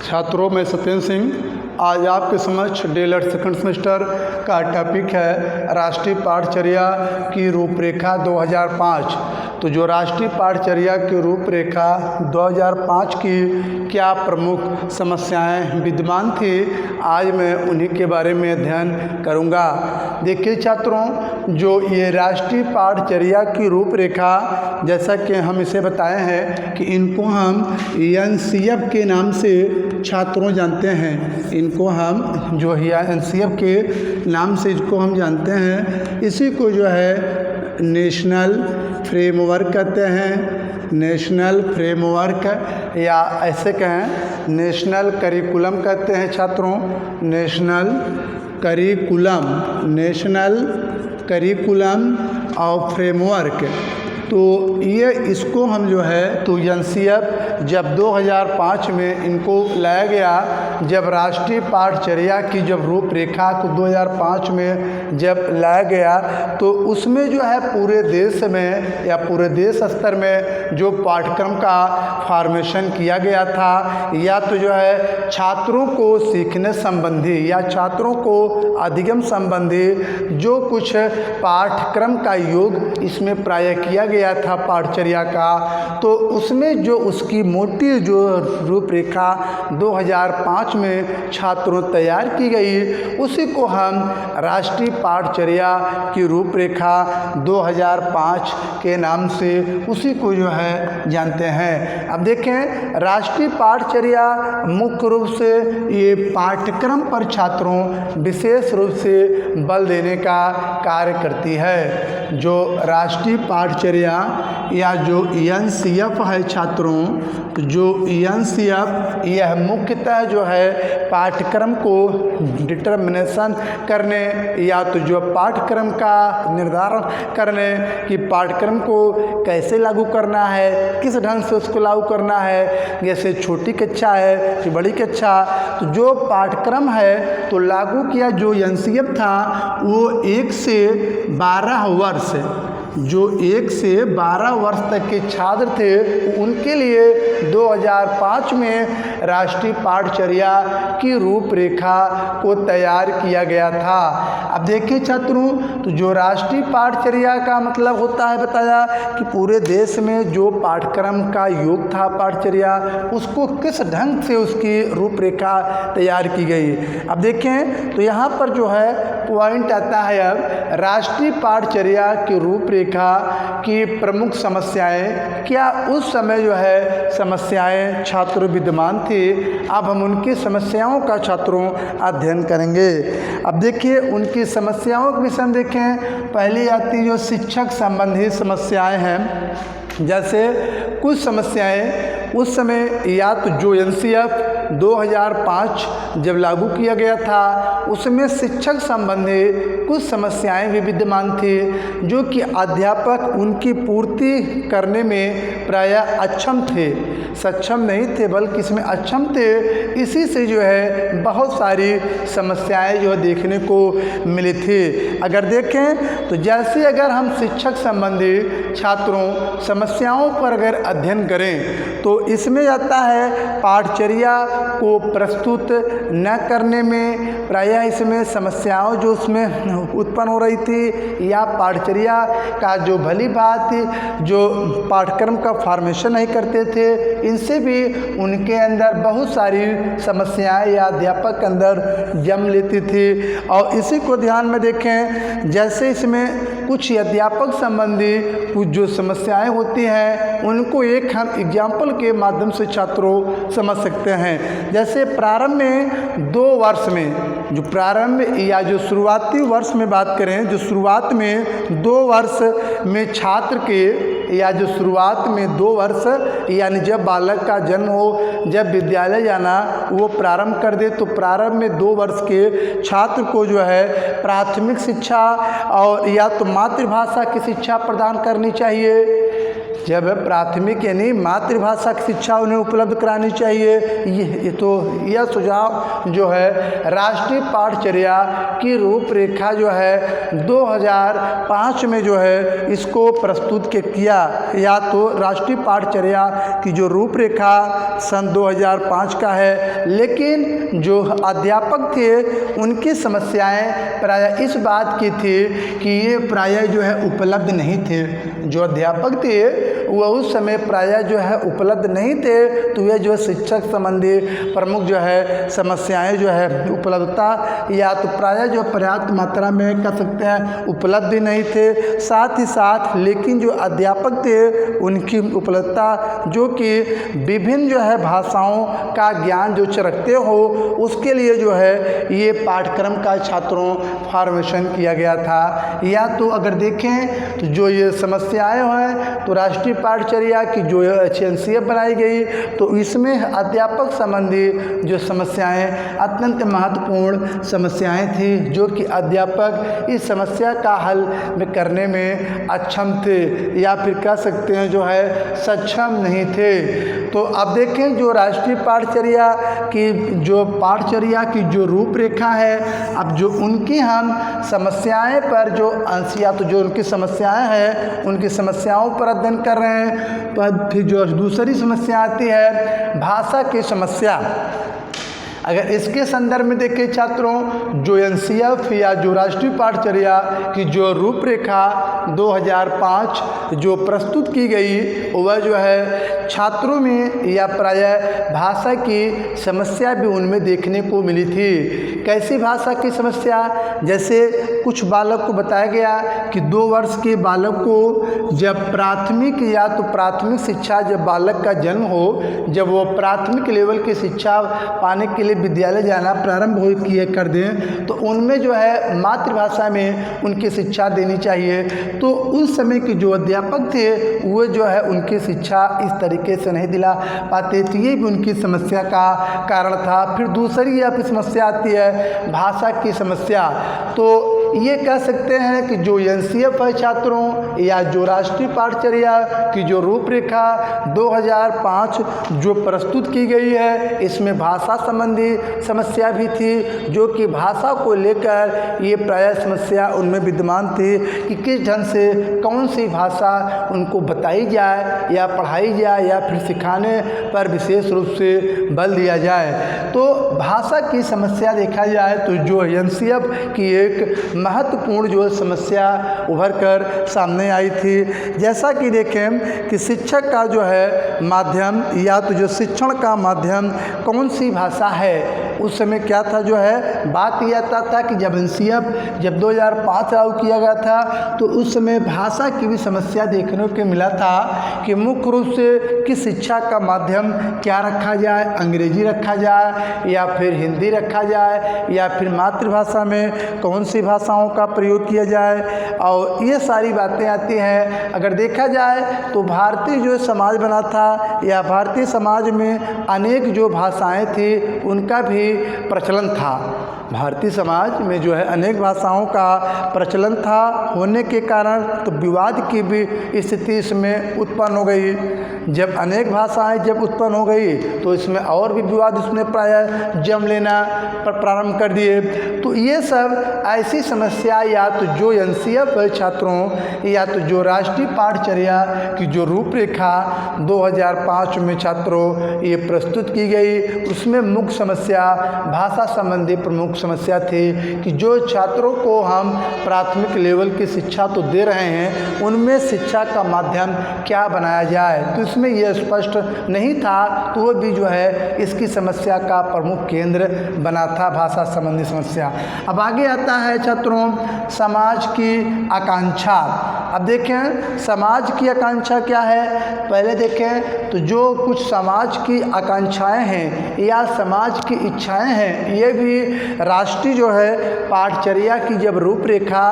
छात्रों में सत्येंद्र सिंह आज आपके समक्ष डीएलएड सेकंड सेमेस्टर का टॉपिक है राष्ट्रीय पाठचर्या की रूपरेखा 2005। तो जो राष्ट्रीय पाठचर्या की रूपरेखा 2005 की क्या प्रमुख समस्याएं विद्यमान थी, आज मैं उन्हीं के बारे में अध्ययन करूंगा। देखिए छात्रों, जो ये राष्ट्रीय पाठचर्या की रूपरेखा, जैसा कि हम इसे बताए हैं कि इनको हम एनसीएफ के नाम से छात्रों जानते हैं। इनको हम जो है एनसीएफ के नाम से इसको हम जानते हैं। इसी को जो है नेशनल फ्रेमवर्क कहते हैं, नेशनल फ्रेमवर्क, या ऐसे कहें नेशनल करिकुलम कहते हैं छात्रों, नेशनल करिकुलम, नेशनल करिकुलम और फ्रेमवर्क। तो ये इसको हम जो है तो एनसीएफ जब 2005 में इनको लाया गया, जब राष्ट्रीय पाठचर्या की जब रूपरेखा को 2005 में जब लाया गया, तो उसमें जो है पूरे देश में या पूरे देश स्तर में जो पाठ्यक्रम का फॉर्मेशन किया गया था, या तो जो है छात्रों को सीखने संबंधी या छात्रों को अधिगम संबंधी जो कुछ पाठ्यक्रम का योग इसमें प्राय किया गया था पाठचर्या का, तो उसमें जो उसकी मोटी जो रूपरेखा 2005 में छात्रों तैयार की गई, उसी को हम राष्ट्रीय पाठचर्या की रूपरेखा 2005 के नाम से उसी को जो है जानते हैं। अब देखें, राष्ट्रीय पाठचर्या मुख्य रूप से ये पाठ्यक्रम पर छात्रों विशेष रूप से बल देने का कार्य करती है। जो राष्ट्रीय पाठचर्या या जो एनसीएफ है छात्रों, जो एनसीएफ यह मुख्यतः जो है पाठ्यक्रम को डिटर्मिनेशन करने या तो जो पाठ्यक्रम का निर्धारण करने कि पाठ्यक्रम को कैसे लागू करना है, किस ढंग से उसको लागू करना है, जैसे छोटी कक्षा है कि बड़ी कक्षा, तो जो पाठ्यक्रम है तो लागू किया जो एनसीएफ था वो 1 से 12 वर्ष, जो 1 से 12 वर्ष तक के छात्र थे उनके लिए 2005 में राष्ट्रीय पाठचर्या की रूपरेखा को तैयार किया गया था। अब देखिए छात्रों, तो जो राष्ट्रीय पाठचर्या का मतलब होता है, बताया कि पूरे देश में जो पाठ्यक्रम का योग था पाठचर्या, उसको किस ढंग से उसकी रूपरेखा तैयार की गई। अब देखें तो यहाँ पर जो है पॉइंट आता है, अब राष्ट्रीय पाठचर्या की रूपरेखा की प्रमुख समस्याएं, क्या उस समय जो है समस्याएं छात्र विद्यमान थी। अब हम उनकी समस्याओं का छात्रों अध्ययन करेंगे। अब देखिए उनकी समस्याओं के विषय में देखें, पहली आती जो शिक्षक संबंधी समस्याएं हैं। जैसे कुछ समस्याएं उस समय या तो जो एनसीएफ 2005 जब लागू किया गया था उसमें शिक्षक संबंधी कुछ समस्याएं भी विद्यमान थी, जो कि अध्यापक उनकी पूर्ति करने में प्रायः अक्षम थे, सक्षम नहीं थे बल्कि इसमें अक्षम थे। इसी से जो है बहुत सारी समस्याएं जो देखने को मिली थी। अगर देखें तो जैसे अगर हम शिक्षक संबंधी छात्रों समस्याओं पर अगर अध्ययन करें तो इसमें आता है पाठचर्या को प्रस्तुत न करने में प्रायः इसमें समस्याओं जो उसमें उत्पन्न हो रही थी, या पाठचर्या का जो भली बात जो पाठ्यक्रम का फॉर्मेशन नहीं करते थे, इनसे भी उनके अंदर बहुत सारी समस्याएं या अध्यापक के अंदर जन्म लेती थी। और इसी को ध्यान में देखें, जैसे इसमें कुछ अध्यापक संबंधी कुछ जो समस्याएं होती हैं उनको एक हम एग्जाम्पल के माध्यम से छात्रों समझ सकते हैं। जैसे प्रारंभ में 2 वर्ष में, जो प्रारंभ या जो शुरुआती वर्ष में बात करें, जो शुरुआत में 2 वर्ष में छात्र के या जो शुरुआत में 2 वर्ष यानी जब बालक का जन्म हो, जब विद्यालय जाना वो प्रारंभ कर दे, तो प्रारंभ में 2 वर्ष के छात्र को जो है प्राथमिक शिक्षा और या तो मातृभाषा की शिक्षा प्रदान करनी चाहिए। जब प्राथमिक यानी मातृभाषा की शिक्षा उन्हें उपलब्ध करानी चाहिए। यह सुझाव जो है राष्ट्रीय पाठचर्या की रूपरेखा जो है 2005 में जो है इसको प्रस्तुत किया। या तो राष्ट्रीय पाठचर्या की जो रूपरेखा सन 2005 का है, लेकिन जो अध्यापक थे उनकी समस्याएं प्रायः इस बात की थी कि ये प्रायः जो है उपलब्ध नहीं थे। जो अध्यापक थे वह उस समय प्रायः जो है उपलब्ध नहीं थे, तो ये जो शिक्षक संबंधी प्रमुख जो है समस्याएं जो है उपलब्धता या तो प्रायः जो पर्याप्त मात्रा में कह सकते हैं उपलब्ध नहीं थे। साथ ही साथ लेकिन जो अध्यापक थे उनकी उपलब्धता जो कि विभिन्न जो है भाषाओं का ज्ञान जो रखते हो, उसके लिए जो है ये पाठ्यक्रम का छात्रों फॉर्मेशन किया गया था। या तो अगर देखें तो जो ये समस्याएं हैं तो राष्ट्रीय पाठचर्या की जो HNCF बनाई गई, तो इसमें अध्यापक संबंधी जो समस्याएं अत्यंत महत्वपूर्ण समस्याएं थी, जो कि अध्यापक इस समस्या का हल करने में अक्षम थे या फिर कह सकते हैं जो है सक्षम नहीं थे। तो अब देखें जो राष्ट्रीय पाठचर्या की जो रूपरेखा है, अब जो उनकी हम समस्याएं पर जो अंश या तो जो उनकी समस्याएं हैं उनकी समस्याओं पर अध्ययन कर रहे हैं। तो फिर जो दूसरी समस्या आती है भाषा की समस्या। अगर इसके संदर्भ में देखें छात्रों, जो NCF या जो राष्ट्रीय पाठचर्या की जो रूपरेखा 2005 जो प्रस्तुत की गई, वह जो है छात्रों में या प्रायः भाषा की समस्या भी उनमें देखने को मिली थी। कैसी भाषा की समस्या? जैसे कुछ बालक को बताया गया कि 2 वर्ष के बालक को जब प्राथमिक या तो प्राथमिक शिक्षा जब बालक का जन्म हो, जब वो प्राथमिक लेवल की शिक्षा पाने के लिए विद्यालय जाना प्रारंभ कर दें, तो उनमें जो है मातृभाषा में उनकी शिक्षा देनी चाहिए। तो उस समय के जो अध्यापक थे वो जो है उनकी शिक्षा इस तरीके से नहीं दिला पाते थे, ये भी उनकी समस्या का कारण था। फिर दूसरी यहाँ पर समस्या आती है भाषा की समस्या। तो ये कह सकते हैं कि जो NCF है छात्रों या जो राष्ट्रीय पाठचर्या की जो रूपरेखा 2005 जो प्रस्तुत की गई है, इसमें भाषा संबंधी समस्या भी थी, जो कि भाषा को लेकर ये प्रायः समस्या उनमें विद्यमान थी कि किस ढंग से कौन सी भाषा उनको बताई जाए या पढ़ाई जाए या फिर सिखाने पर विशेष रूप से बल दिया जाए। तो भाषा की समस्या देखा जाए तो जो NCF की एक महत्वपूर्ण जो समस्या उभर कर सामने आई थी। जैसा कि देखें कि शिक्षक का जो है माध्यम या तो जो शिक्षण का माध्यम कौन सी भाषा है, उस समय क्या था जो है बात यह आता था कि जब NCF जब 2005 लागू किया गया था तो उस समय भाषा की भी समस्या देखने को मिला था कि मुख्य रूप से कि शिक्षा का माध्यम क्या रखा जाए, अंग्रेजी रखा जाए या फिर हिंदी रखा जाए या फिर मातृभाषा में कौन सी भाषाओं का प्रयोग किया जाए, और ये सारी बातें आती हैं। अगर देखा जाए तो भारतीय जो समाज बना था या भारतीय समाज में अनेक जो भाषाएं थी उनका भी प्रचलन था। भारतीय समाज में जो है अनेक भाषाओं का प्रचलन था, होने के कारण तो विवाद की भी स्थिति इसमें उत्पन्न हो गई। जब अनेक भाषाएं जब उत्पन्न हो गई तो इसमें और भी विवाद इसमें प्रायः जन्म लेना प्रारंभ कर दिए। तो ये सब ऐसी समस्या या तो जो NCF छात्रों या तो जो राष्ट्रीय पाठचर्या की जो रूपरेखा 2005 में छात्रों ये प्रस्तुत की गई, उसमें मुख्य समस्या भाषा संबंधी प्रमुख समस्या थी कि जो छात्रों को हम प्राथमिक लेवल की शिक्षा तो दे रहे हैं, उनमें शिक्षा का माध्यम क्या बनाया जाए। तो इसमें यह स्पष्ट नहीं था, तो वो भी जो है इसकी समस्या का प्रमुख केंद्र बना था, भाषा संबंधी समस्या। अब आगे आता है छात्रों समाज की आकांक्षा। अब देखें समाज की आकांक्षा क्या है। पहले देखें तो जो कुछ समाज की आकांक्षाएं हैं या समाज की इच्छाएं हैं, ये भी राष्ट्रीय जो है पाठचर्या की जब रूपरेखा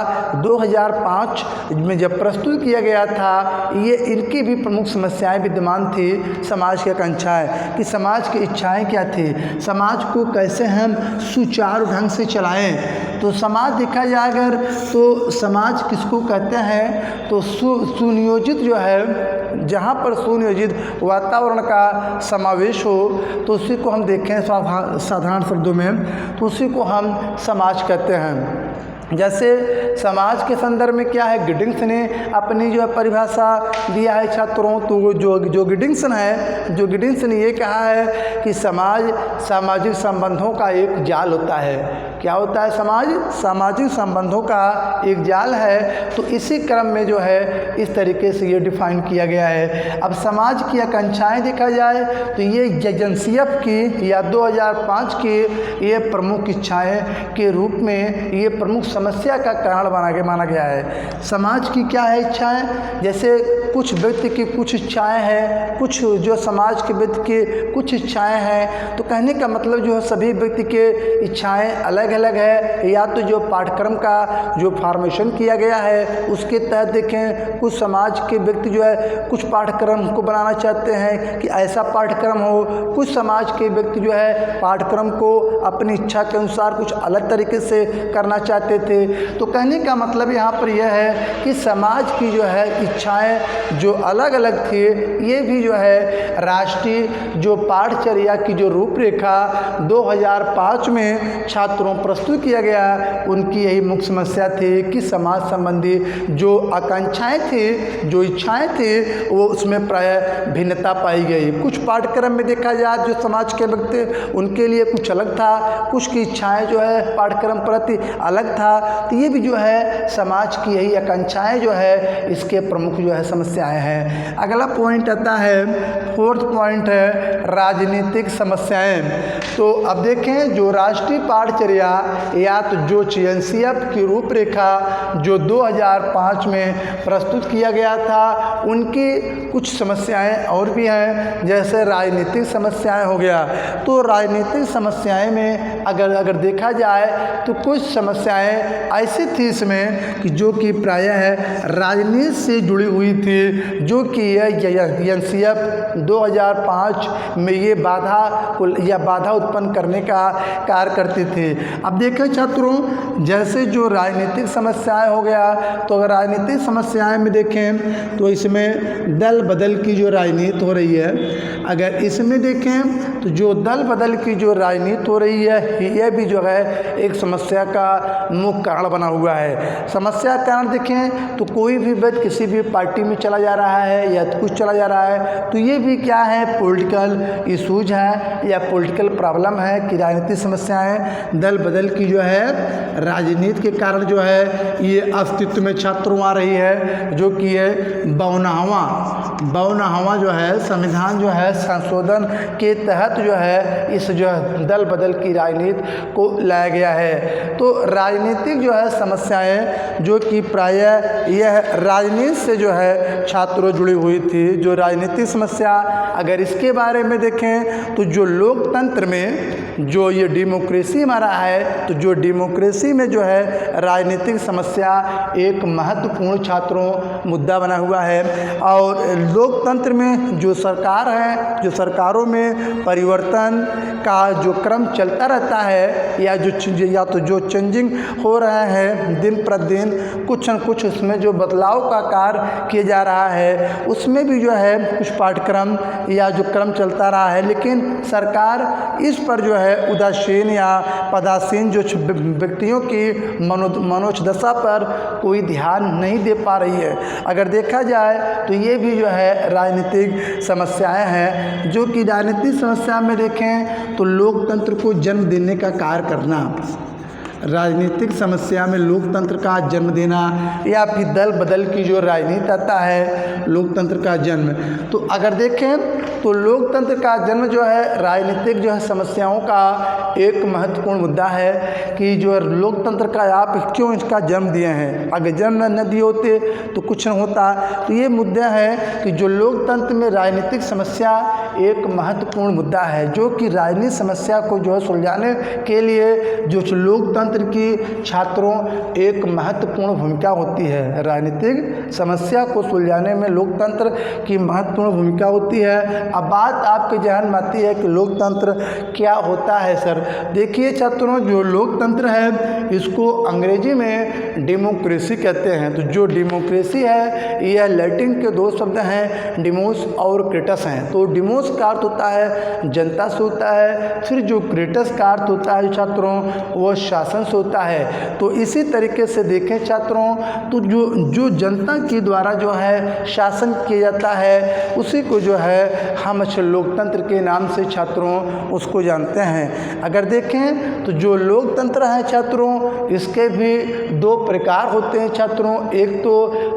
2005 में जब प्रस्तुत किया गया था, ये इनकी भी प्रमुख समस्याएं विद्यमान थी। समाज की आकांक्षाएं कि समाज की इच्छाएं क्या थी, समाज को कैसे हम सुचारू ढंग से चलाएं। तो समाज देखा जाए अगर तो समाज किसको कहते हैं, तो सुनियोजित जो है जहाँ पर सुनियोजित वातावरण का समावेश हो तो उसी को हम देखें साधारण शब्दों में तो उसी को हम समाज कहते हैं। जैसे समाज के संदर्भ में क्या है, गिडिंग्स ने अपनी जो है परिभाषा दिया है छात्रों। तो जो गिडिंग्सन है, जो गिडिंग्सन ने ये कहा है कि समाज सामाजिक संबंधों का एक जाल होता है। क्या होता है? समाज सामाजिक संबंधों का एक जाल है। तो इसी क्रम में जो है इस तरीके से ये डिफाइन किया गया है। अब समाज की आकांक्षाएं देखा जाए तो ये एजेंसीएफ की या 2005 की ये प्रमुख इच्छाएं के रूप में ये प्रमुख समस्या का कारण माना गया है। समाज की क्या है इच्छाएं? जैसे कुछ व्यक्ति की कुछ इच्छाएं हैं, कुछ जो समाज के व्यक्ति की कुछ इच्छाएं हैं। तो कहने का मतलब जो है सभी व्यक्ति के इच्छाएं अलग अलग है। या तो जो पाठ्यक्रम का जो फॉर्मेशन किया गया है उसके तहत देखें, कुछ समाज के व्यक्ति जो है कुछ पाठ्यक्रम को बनाना चाहते हैं कि ऐसा पाठ्यक्रम हो, कुछ समाज के व्यक्ति जो है पाठ्यक्रम को अपनी इच्छा के अनुसार कुछ अलग तरीके से करना चाहते थे। तो कहने का मतलब यहाँ पर यह है कि समाज की जो है इच्छाएं जो अलग अलग थी, ये भी जो है राष्ट्रीय जो पाठचर्या की जो रूपरेखा 2005 में छात्रों प्रस्तुत किया गया, उनकी यही मुख्य समस्या थी कि समाज संबंधी जो आकांक्षाएं थी, जो इच्छाएं थी, वो उसमें प्राय भिन्नता पाई गई। कुछ पाठ्यक्रम में देखा जाए जो समाज के व्यक्ति उनके लिए कुछ अलग था, कुछ की इच्छाएं जो है पाठ्यक्रम प्रति अलग था। तो ये भी जो है समाज की यही आकांक्षाएं जो है इसके प्रमुख जो है समस्याएं हैं। अगला पॉइंट आता है, फोर्थ पॉइंट है राजनीतिक समस्याएं। तो अब देखें जो राष्ट्रीय पाठचर्या या तो जो एजेंसीएफ की रूपरेखा जो 2005 में प्रस्तुत किया गया था, उनकी कुछ समस्याएं और भी हैं। जैसे राजनीतिक समस्याएं हो गया, तो राजनीतिक समस्याएं में अगर देखा जाए तो कुछ समस्याएं ऐसी थी इसमें कि जो कि प्रायः है राजनीति से जुड़ी हुई थी, जो कि एजेंसीएफ 2005 में ये बाधा उत्पन्न करने का कार्य करती थी। अब देखें छात्रों, जैसे जो राजनीतिक समस्याएं हो गया, तो अगर राजनीतिक समस्याएं में देखें तो इसमें दल बदल की जो राजनीति हो रही है, अगर इसमें देखें तो जो दल बदल की जो राजनीति हो रही है, यह भी जो है एक समस्या का मुख्य कारण बना हुआ है। समस्या का कारण देखें तो कोई भी व्यक्ति किसी भी पार्टी में चला जा रहा है या कुछ चला जा रहा है, तो ये भी क्या है, पॉलिटिकल इशूज है या पॉलिटिकल प्रॉब्लम है कि राजनीतिक समस्याएं दल बदल की जो है राजनीति के कारण जो है ये अस्तित्व में छात्रों आ रही है। जो कि ये 52वां जो है संविधान जो है संशोधन के तहत जो है इस जो है दल बदल की राजनीति को लाया गया है। तो राजनीतिक जो है समस्याएं जो कि प्रायः यह राजनीति से जो है छात्रों जुड़ी हुई थी। जो राजनीतिक समस्या अगर इसके बारे में देखें तो जो लोकतंत्र में जो ये डेमोक्रेसी हमारा है, तो जो डेमोक्रेसी में जो है राजनीतिक समस्या एक महत्वपूर्ण छात्रों मुद्दा बना हुआ है। और लोकतंत्र में जो सरकार है, जो सरकारों में परिवर्तन का जो क्रम चलता रहता है या जो चेंजिंग हो रहे हैं दिन प्रतिदिन, कुछ न कुछ उसमें जो बदलाव का कार्य किया जा रहा है, उसमें भी जो है कुछ पाठ्यक्रम या जो क्रम चलता रहा है, लेकिन सरकार इस पर जो है उदासीन या पदासीन जो व्यक्तियों की मनोज दशा पर कोई ध्यान नहीं दे पा रही है। अगर देखा जाए तो ये भी जो है राजनीतिक समस्याएं हैं। जो कि राजनीतिक समस्या में देखें तो लोकतंत्र को जन्म देने का कार्य करना, राजनीतिक समस्या में लोकतंत्र का जन्म देना या फिर दल बदल की जो राजनीति आता है लोकतंत्र का जन्म। तो अगर देखें तो लोकतंत्र का जन्म जो है राजनीतिक जो है समस्याओं का एक महत्वपूर्ण मुद्दा है कि जो लोकतंत्र का आप क्यों इसका जन्म दिए हैं। अगर जन्म न दिए होते तो कुछ न होता। तो ये मुद्दा है कि जो लोकतंत्र में राजनीतिक समस्या एक महत्वपूर्ण मुद्दा है, जो कि राजनीतिक समस्या को जो है सुलझाने के लिए जो लोकतंत्र की छात्रों एक महत्वपूर्ण भूमिका होती है। राजनीतिक समस्या को सुलझाने में लोकतंत्र की महत्वपूर्ण भूमिका होती है। अब बात आपके ध्यान में आती है कि लोकतंत्र क्या होता है सर। देखिए छात्रों, जो लोकतंत्र है इसको अंग्रेजी में डेमोक्रेसी कहते हैं। तो जो डेमोक्रेसी है यह लैटिन के दो शब्द हैं, डिमोस और क्रेटस हैं। तो डिमोस का अर्थ होता है जनता से होता है, फिर जो क्रेटस का अर्थ होता है छात्रों वो शासन से होता है। तो इसी तरीके से देखें छात्रों तो जो जनता के द्वारा जो है शासन किया जाता है उसी को जो है हम लोकतंत्र के नाम से छात्रों उसको जानते हैं। अगर देखें तो जो लोकतंत्र है छात्रों इसके भी दो प्रकार होते हैं छात्रों। एक तो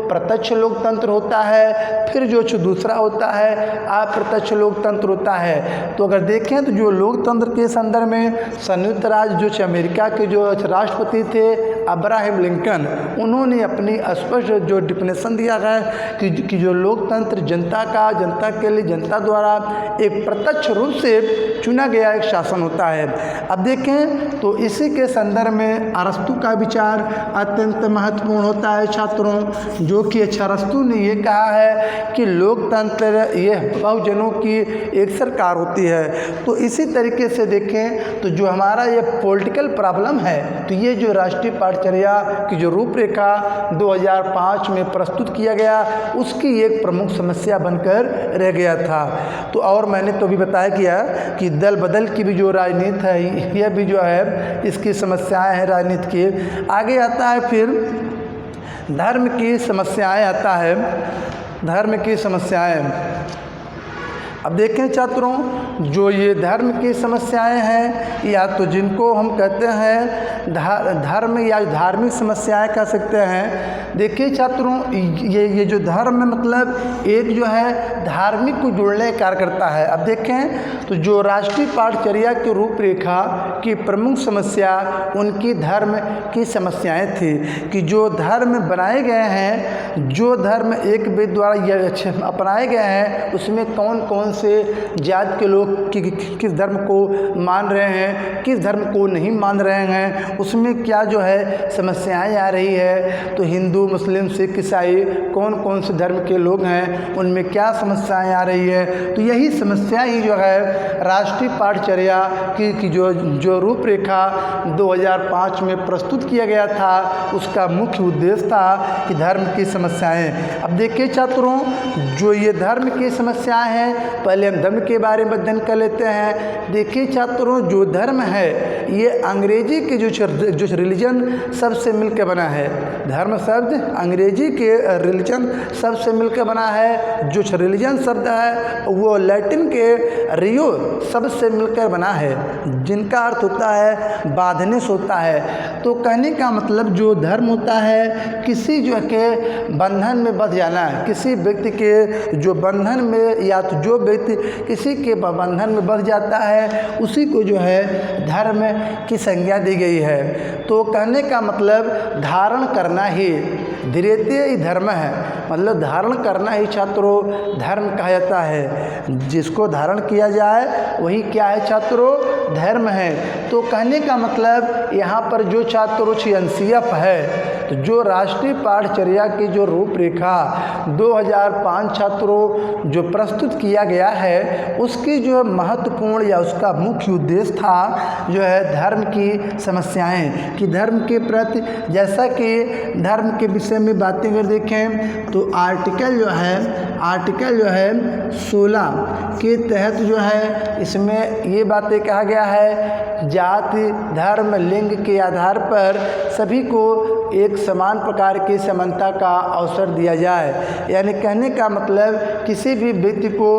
प्रत्यक्ष लोकतंत्र होता है, फिर जो दूसरा होता है अप्रत्यक्ष लोकतंत्र होता है। तो अगर देखें तो जो लोकतंत्र के संदर्भ में संयुक्त राज्य जो अमेरिका के जो राष्ट्रपति थे अब्राहम लिंकन, उन्होंने अपनी स्पष्ट जो डिफिनेशन दिया है कि जो लोकतंत्र जनता के लिए जनता द्वारा एक प्रत्यक्ष रूप से चुना गया एक शासन होता है। अब देखें तो इसी के संदर्भ में अरस्तु का विचार अत्यंत महत्वपूर्ण होता है छात्रों, जो कि अरस्तु ने ये कहा है कि लोकतंत्र ये बहुजनों की एक सरकार होती है। तो इसी तरीके से देखें तो जो हमारा ये पॉलिटिकल प्रॉब्लम है तो ये जो राष्ट्रीय पाठचर्या की जो रूपरेखा 2005 में प्रस्तुत किया गया उसकी एक प्रमुख समस्या बनकर रह गया था। तो और मैंने तो भी बताया किया कि दल बदल की भी जो राजनीति है यह भी जो है इसकी समस्याएं हैं राजनीति की। आगे आता है फिर धर्म की समस्याएं आता है, धर्म की समस्याएं। अब देखें छात्रों जो ये धर्म की समस्याएं हैं या तो जिनको हम कहते हैं धर्म या धार्मिक समस्याएं कह सकते हैं। देखिए छात्रों ये जो धर्म मतलब एक जो है धार्मिक को जोड़ने का कार्य करता है। अब देखें तो जो राष्ट्रीय पाठचर्या की रूपरेखा की प्रमुख समस्या उनकी धर्म की समस्याएं थी कि जो धर्म बनाए गए हैं, जो धर्म एक वेद द्वारा ये अपनाए गए हैं उसमें कौन कौन से जात के लोग किस धर्म को मान रहे हैं, किस धर्म को नहीं मान रहे हैं, उसमें क्या जो है समस्याएं आ रही है। तो हिंदू मुस्लिम सिख ईसाई कौन कौन से धर्म के लोग हैं उनमें क्या समस्याएं आ रही है। तो यही समस्या ही जो है राष्ट्रीय पाठचर्या की जो रूपरेखा 2005 में प्रस्तुत किया गया था उसका मुख्य उद्देश्य था कि धर्म की समस्याएं। अब देखिए छात्रों जो ये धर्म की समस्याएं हैं पहले हम धर्म के बारे में अध्ययन कर लेते हैं। देखिए छात्रों जो धर्म है ये अंग्रेजी के जो रिलीजन सबसे मिलकर बना है। धर्म शब्द अंग्रेजी के रिलीजन सबसे मिलकर बना है। जो रिलीजन शब्द है वो लैटिन के रियो सबसे मिलकर बना है, जिनका अर्थ होता है बांधने से होता है। तो कहने का मतलब जो धर्म होता है किसी जो के बंधन में बंध जाना है, किसी व्यक्ति के जो बंधन में या तो जो व्यक्ति किसी के बंधन में बंध जाता है उसी को जो है धर्म की संज्ञा दी गई है। तो कहने का मतलब धारण करना ही धीरेते ही धर्म है, मतलब धारण करना ही छात्रों धर्म कहा जाता है। जिसको धारण किया जाए वही क्या है छात्रों धर्म है। तो कहने का मतलब यहाँ पर जो छात्रों एनसीएफ है तो जो राष्ट्रीय पाठचर्या की जो रूपरेखा 2005 छात्रों जो प्रस्तुत किया गया है उसकी जो महत्वपूर्ण या उसका मुख्य उद्देश्य था जो है धर्म की समस्याएं कि धर्म के प्रति, जैसा कि धर्म के विषय में बातें अगर देखें तो आर्टिकल जो है 16 के तहत जो है इसमें ये बातें कहा गया है जाति धर्म लिंग के आधार पर सभी को एक समान प्रकार की समानता का अवसर दिया जाए। यानी कहने का मतलब किसी भी व्यक्ति को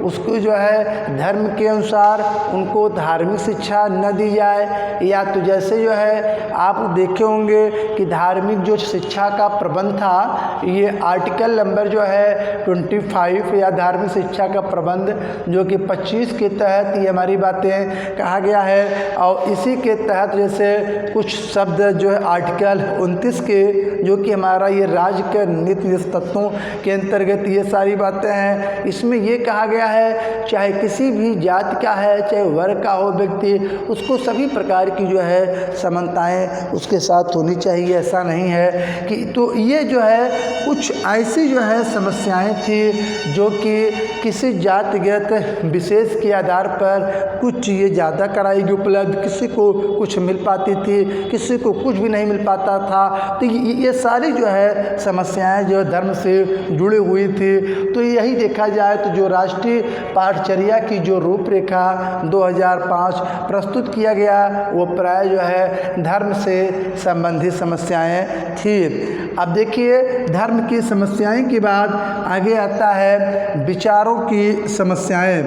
उसको जो है धर्म के अनुसार उनको धार्मिक शिक्षा न दी जाए, या तो जैसे जो है आप देखे होंगे कि धार्मिक जो शिक्षा का प्रबंध था ये आर्टिकल नंबर जो है 25 या धार्मिक शिक्षा का प्रबंध जो कि 25 के तहत ये हमारी बातें कहा गया है। और इसी के तहत जैसे कुछ शब्द जो है आर्टिकल 29 के जो कि हमारा ये राज्य के नीति तत्वों के अंतर्गत ये सारी बातें हैं। इसमें ये कहा गया है, चाहे किसी भी जाति का है, चाहे वर्ग का हो व्यक्ति, उसको सभी प्रकार की जो है समानताएं उसके साथ होनी चाहिए। ऐसा नहीं है कि तो ये जो है कुछ ऐसी जो है समस्याएं थी जो कि किसी जातिगत विशेष के आधार पर कुछ चीज़ें ज़्यादा कराएगी उपलब्ध, किसी को कुछ मिल पाती थी, किसी को कुछ भी नहीं मिल पाता था। तो ये सारी जो है समस्याएं जो धर्म से जुड़ी हुई थी। तो यही देखा जाए तो जो राष्ट्रीय पाठचर्या की जो रूपरेखा 2005 प्रस्तुत किया गया वो प्राय जो है धर्म से संबंधित समस्याएं थी। अब देखिए धर्म की समस्याएं के बाद आगे आता है विचारों की समस्याएं।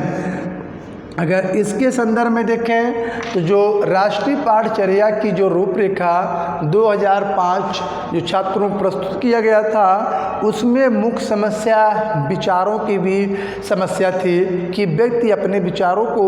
अगर इसके संदर्भ में देखें तो जो राष्ट्रीय पाठचर्या की जो रूपरेखा 2005 जो छात्रों को प्रस्तुत किया गया था उसमें मुख्य समस्या विचारों की भी समस्या थी कि व्यक्ति अपने विचारों को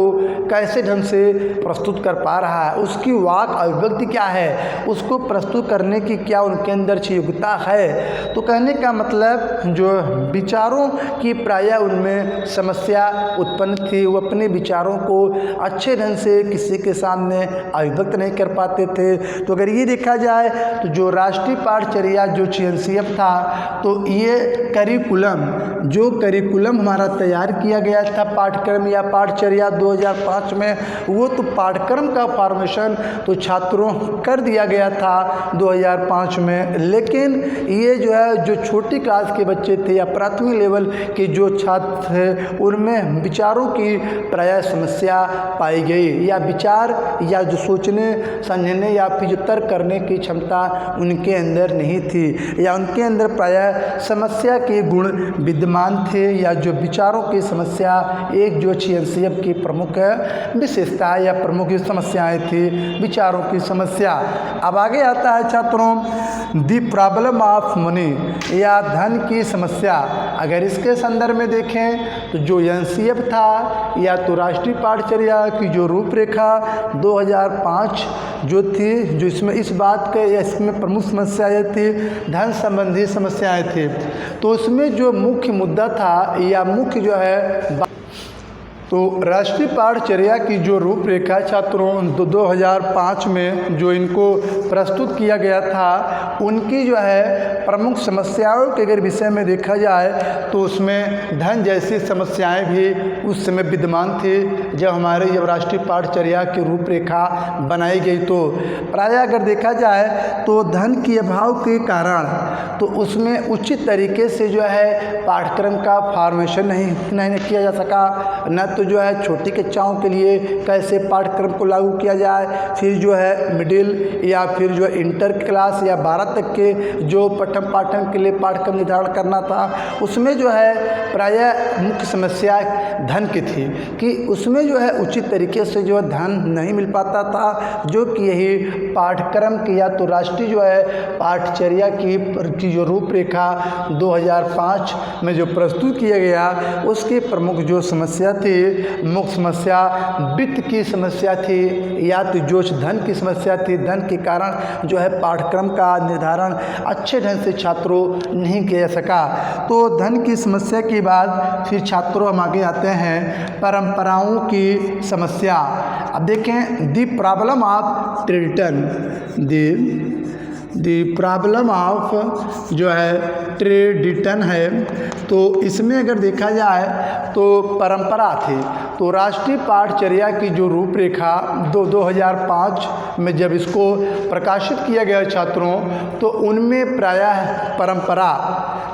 कैसे ढंग से प्रस्तुत कर पा रहा है, उसकी वाक अभिव्यक्ति क्या है, उसको प्रस्तुत करने की क्या उनके अंदर योग्यता है। तो कहने का मतलब जो विचारों की प्रायः उनमें समस्या उत्पन्न थी, वो अपने विचारों को अच्छे ढंग से किसी के सामने अभिव्यक्त नहीं कर पाते थे। तो अगर ये देखा जाए तो जो राष्ट्रीय पाठचर्या जो CNCF था तो ये करिकुलम हमारा तैयार किया गया था पाठ्यक्रम या पाठचर्या 2005 में, वो तो पाठ्यक्रम का फॉर्मेशन तो छात्रों कर दिया गया था 2005 में। लेकिन ये जो है जो छोटी क्लास के बच्चे थे या प्राथमिक लेवल के जो छात्र थे उनमें विचारों की प्रायः समस्या पाई गई, या विचार या जो सोचने समझने या फिर जो तर्क करने की क्षमता उनके अंदर नहीं थी, या उनके अंदर प्रायः समस्या के गुण विद्यमान थे, या जो विचारों की समस्या एक जो CNCF की प्रमुख विशेषता या प्रमुख समस्याएं थी विचारों की समस्या। अब आगे आता है छात्रों द प्रॉब्लम ऑफ मनी या धन की समस्या। अगर इसके संदर्भ में देखें तो जो NCF था या तो राष्ट्रीय पाठचर्या की जो रूपरेखा 2005 जो थी, जो इसमें इस बात के इसमें प्रमुख समस्या ये थी धन संबंधी समस्याएं थी। तो उसमें जो मुख्य मुद्दा था या मुख्य जो है तो राष्ट्रीय पाठचर्या की जो रूपरेखा छात्रों 2005 में जो इनको प्रस्तुत किया गया था उनकी जो है प्रमुख समस्याओं के अगर विषय में देखा जाए तो उसमें धन जैसी समस्याएं भी उस समय विद्यमान थी जब राष्ट्रीय पाठचर्या की रूपरेखा बनाई गई। तो प्रायः अगर देखा जाए तो धन के अभाव के कारण तो उसमें उचित तरीके से जो है पाठ्यक्रम का फॉर्मेशन नहीं किया जा सका, न तो जो है छोटी कक्षाओं के लिए कैसे पाठ्यक्रम को लागू किया जाए, फिर जो है मिडिल या फिर जो है इंटर क्लास या 12 तक के जो पठन पाठन के लिए पाठ्यक्रम निर्धारण करना था उसमें जो है प्रायः मुख्य समस्या धन की थी कि उसमें जो है उचित तरीके से जो है धन नहीं मिल पाता था, जो कि यही पाठ्यक्रम की या तो राष्ट्रीय जो है पाठचर्या की जो रूपरेखा 2005 में जो प्रस्तुत किया गया उसकी प्रमुख जो समस्या थी, मुख्य समस्या वित्त की समस्या थी या तो जो धन की समस्या थी। धन के कारण जो है पाठ्यक्रम का निर्धारण अच्छे ढंग से छात्रों नहीं किया जा सका। तो धन की समस्या के बाद फिर छात्रों हम आगे आते हैं परंपराओं की समस्या। अब देखें the problem of tradition, the problem of जो है ट्रेडिशन है। तो इसमें अगर देखा जाए तो परंपरा थी, तो राष्ट्रीय पाठचर्या की जो रूपरेखा 2005 में जब इसको प्रकाशित किया गया छात्रों तो उनमें प्रायः परंपरा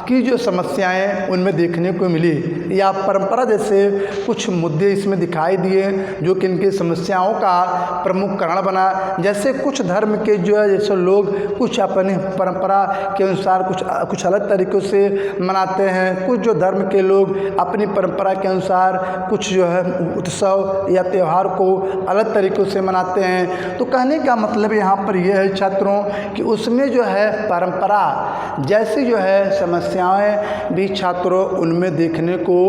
की जो समस्याएं उनमें देखने को मिली, या परंपरा जैसे कुछ मुद्दे इसमें दिखाई दिए जो कि इनकी समस्याओं का प्रमुख कारण बना। जैसे कुछ धर्म के जो है जैसे लोग कुछ अपने परंपरा के अनुसार कुछ अलग तरीक़ों से मनाते हैं, कुछ जो धर्म के लोग अपनी परंपरा के अनुसार कुछ जो है उत्सव या त्यौहार को अलग तरीक़ों से मनाते हैं। तो कहने का मतलब यहाँ पर यह है छात्रों कि उसमें जो है परंपरा जैसी जो है समस्या समस्याएं भी छात्रों उनमें देखने को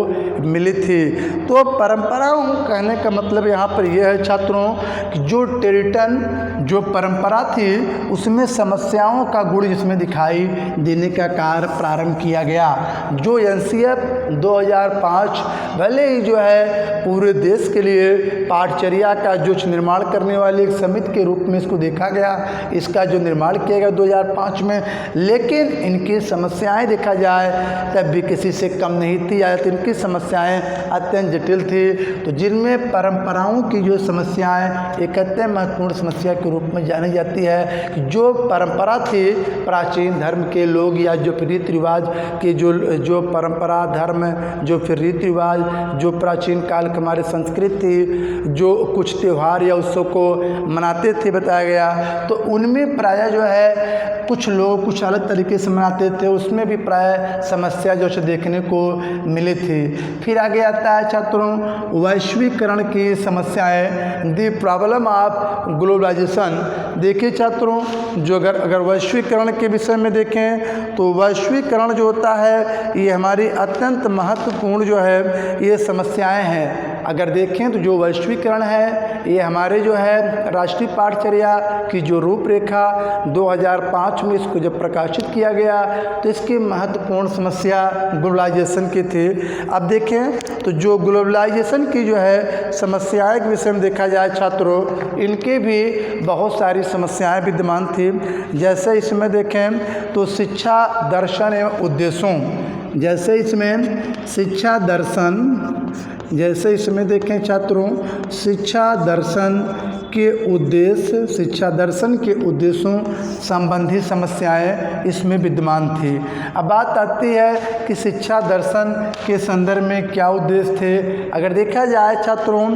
मिली थी। तो परंपराओं कहने का मतलब यहाँ पर यह है छात्रों कि जो टेरिटन जो परंपरा थी उसमें समस्याओं का गुण जिसमें दिखाई देने का कार्य प्रारंभ किया गया। जो एनसीएफ 2005 भले ही जो है पूरे देश के लिए पाठचर्या का जो निर्माण करने वाली एक समिति के रूप में इसको देखा गया, इसका जो निर्माण किया गया 2005 में, लेकिन इनकी समस्याएं देखा जाए तब भी किसी से कम नहीं थी या इनकी समस्याएं अत्यंत जटिल थी। तो जिनमें परंपराओं की जो समस्याएं एक अत्यंत महत्वपूर्ण समस्या के रूप में जानी जाती है कि जो परंपरा थी प्राचीन धर्म के लोग या जो रीति रिवाज के जो परंपरा धर्म जो फिर रीति रिवाज जो प्राचीन काल की हमारी संस्कृति थी, जो कुछ त्यौहार या उत्सव को मनाते थे बताया गया, तो उनमें प्रायः जो है कुछ लोग कुछ अलग तरीके से मनाते थे, उसमें भी प्रायः समस्या जो है देखने को मिली थी। फिर आगे आता है छात्रों वैश्वीकरण की समस्याएं, द प्रॉब्लम ऑफ ग्लोबलाइजेशन। देखिए छात्रों जो अगर वैश्वीकरण के विषय में देखें तो वैश्वीकरण जो होता है ये हमारी अत्यंत महत्वपूर्ण जो है ये समस्याएं हैं। अगर देखें तो जो वैश्वीकरण है ये हमारे जो है राष्ट्रीय पाठचर्या की जो रूपरेखा 2005 में इसको जब प्रकाशित किया गया तो इसकी महत्वपूर्ण समस्या ग्लोबलाइजेशन की थी। अब देखें तो जो ग्लोबलाइजेशन की जो है समस्याएं के विषय में देखा जाए छात्रों इनके भी बहुत सारी समस्याएं विद्यमान थी। जैसे इसमें देखें तो शिक्षा दर्शन एवं उद्देश्यों, जैसे इसमें शिक्षा दर्शन जैसे इसमें देखें छात्रों शिक्षा दर्शन के उद्देश्य शिक्षा दर्शन के उद्देश्यों संबंधी समस्याएं इसमें विद्यमान थी। अब बात आती है कि शिक्षा दर्शन के संदर्भ में क्या उद्देश्य थे। अगर देखा जाए छात्रों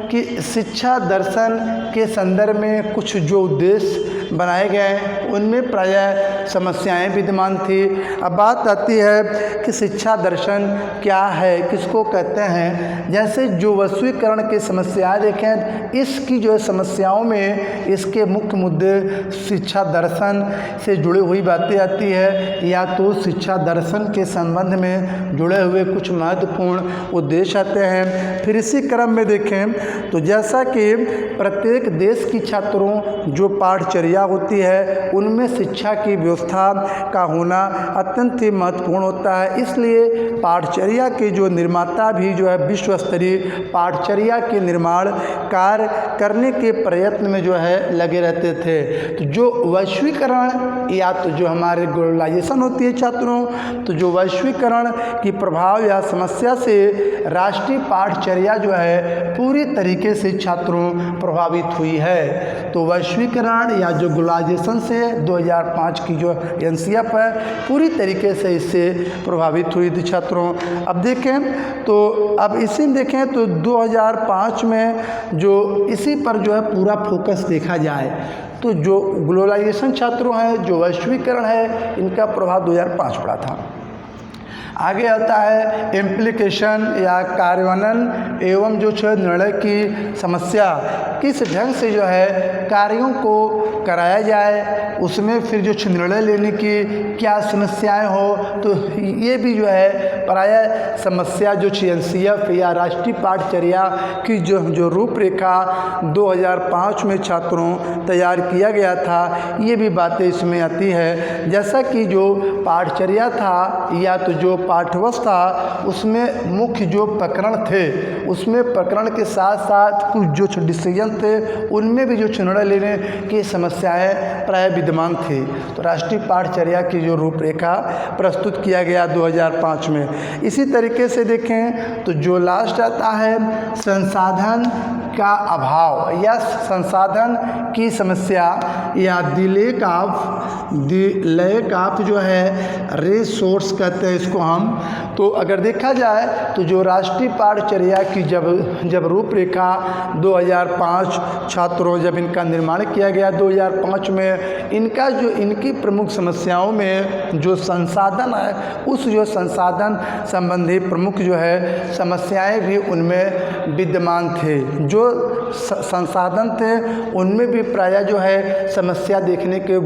कि शिक्षा दर्शन के संदर्भ में कुछ जो उद्देश्य बनाए गए उनमें प्रायः समस्याएं विद्यमान थी। अब बात आती है कि शिक्षा दर्शन क्या है, किसको कहते हैं। जैसे जो वैश्वीकरण की समस्याएं देखें इसकी जो समस्याओं में इसके मुख्य मुद्दे शिक्षा दर्शन से जुड़ी हुई बातें आती है या तो शिक्षा दर्शन के संबंध में जुड़े हुए कुछ महत्वपूर्ण उद्देश्य आते हैं। फिर इसी क्रम में देखें तो जैसा कि प्रत्येक देश की छात्रों जो पाठचर्या होती है उनमें शिक्षा की व्यवस्था का होना अत्यंत ही महत्वपूर्ण होता है, इसलिए पाठचर्या के जो निर्माता भी जो है विश्व स्तरीय पाठचर्या के निर्माण कार्य करने के प्रयत्न में जो है लगे रहते थे। तो जो वैश्वीकरण या तो जो हमारे ग्लोबलाइजेशन होती है छात्रों, तो जो वैश्वीकरण की प्रभाव या समस्या से राष्ट्रीय पाठचर्या जो है पूरी तरीके से छात्रों प्रभावित हुई है। तो वैश्वीकरण या जो ग्लोबलाइजेशन से 2005 की जो एनसीएफ है पूरी तरीके से इससे प्रभावित हुई थी छात्रों। अब देखें तो अब इसी में देखें तो 2005 में जो इसी पर जो है पूरा फोकस देखा जाए तो जो ग्लोबलाइजेशन छात्रों हैं जो वैश्वीकरण है इनका प्रभाव 2005 पड़ा था। आगे आता है इम्प्लीकेशन या कार्यान्वयन एवं जो है निर्णय की समस्या, किस ढंग से जो है कार्यों को कराया जाए, उसमें फिर जो निर्णय लेने की क्या समस्याएं हो, तो ये भी जो है प्रायः समस्या जो एनसीएफ या राष्ट्रीय पाठचर्या की जो रूपरेखा 2005 में छात्रों तैयार किया गया था, ये भी बातें इसमें आती है। जैसा कि जो पाठचर्या था या तो जो पाठ्यवस्था उसमें मुख्य जो प्रकरण थे उसमें प्रकरण के साथ साथ कुछ जो डिसीजन थे उनमें भी जो निर्णय लेने की समस्याएं प्राय विद्यमान थी। तो राष्ट्रीय पाठचर्या की जो रूपरेखा प्रस्तुत किया गया 2005 में। इसी तरीके से देखें तो जो लास्ट आता है संसाधन का अभाव या संसाधन की समस्या या लैक ऑफ जो है रिसोर्स कहते हैं इसको हम। तो अगर देखा जाए तो जो राष्ट्रीय पाठचर्या की जब रूपरेखा 2005 छात्रों जब इनका निर्माण किया गया 2005 में, इनकी प्रमुख समस्याओं में जो संसाधन है, उस जो संसाधन संबंधी प्रमुख जो है समस्याएं भी उनमें विद्यमान थे। जो संसाधन थे उनमें भी प्रायः जो है समस्या देखने के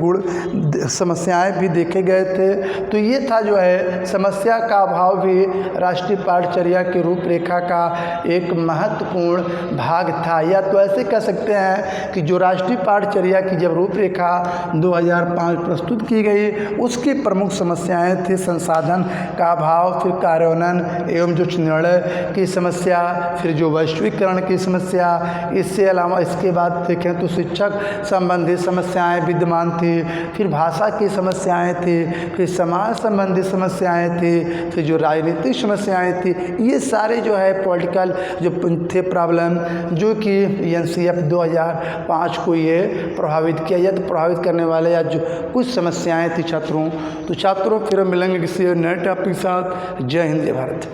समस्याएं भी देखे गए थे। तो ये था जो है समस्या का अभाव भी राष्ट्रीय पाठचर्या की रूपरेखा का एक महत्वपूर्ण भाग था। या तो ऐसे कह सकते हैं कि जो राष्ट्रीय पाठचर्या की जब रूपरेखा 2005 प्रस्तुत की गई, उसकी प्रमुख समस्याएं थी संसाधन का अभाव, फिर कार्यान्वयन एवं जो निर्णय की समस्या, फिर जो वैश्वीकरण की समस्या, इसके अलावा इसके बाद देखें तो शिक्षक संबंधी समस्याएं विद्यमान थी, फिर भाषा की समस्याएं थी, फिर समाज संबंधी समस्याएं थी, फिर जो राजनीतिक समस्याएं थी। ये सारे जो है पॉलिटिकल जो थे प्रॉब्लम, जो कि एनसीएफ 2005 को ये प्रभावित किया, या तो प्रभावित करने वाले या जो कुछ समस्याएं थी छात्रों। तो छात्रों फिर मिलेंगे किसी नए टॉपिक के साथ। जय हिंद, जय भारत।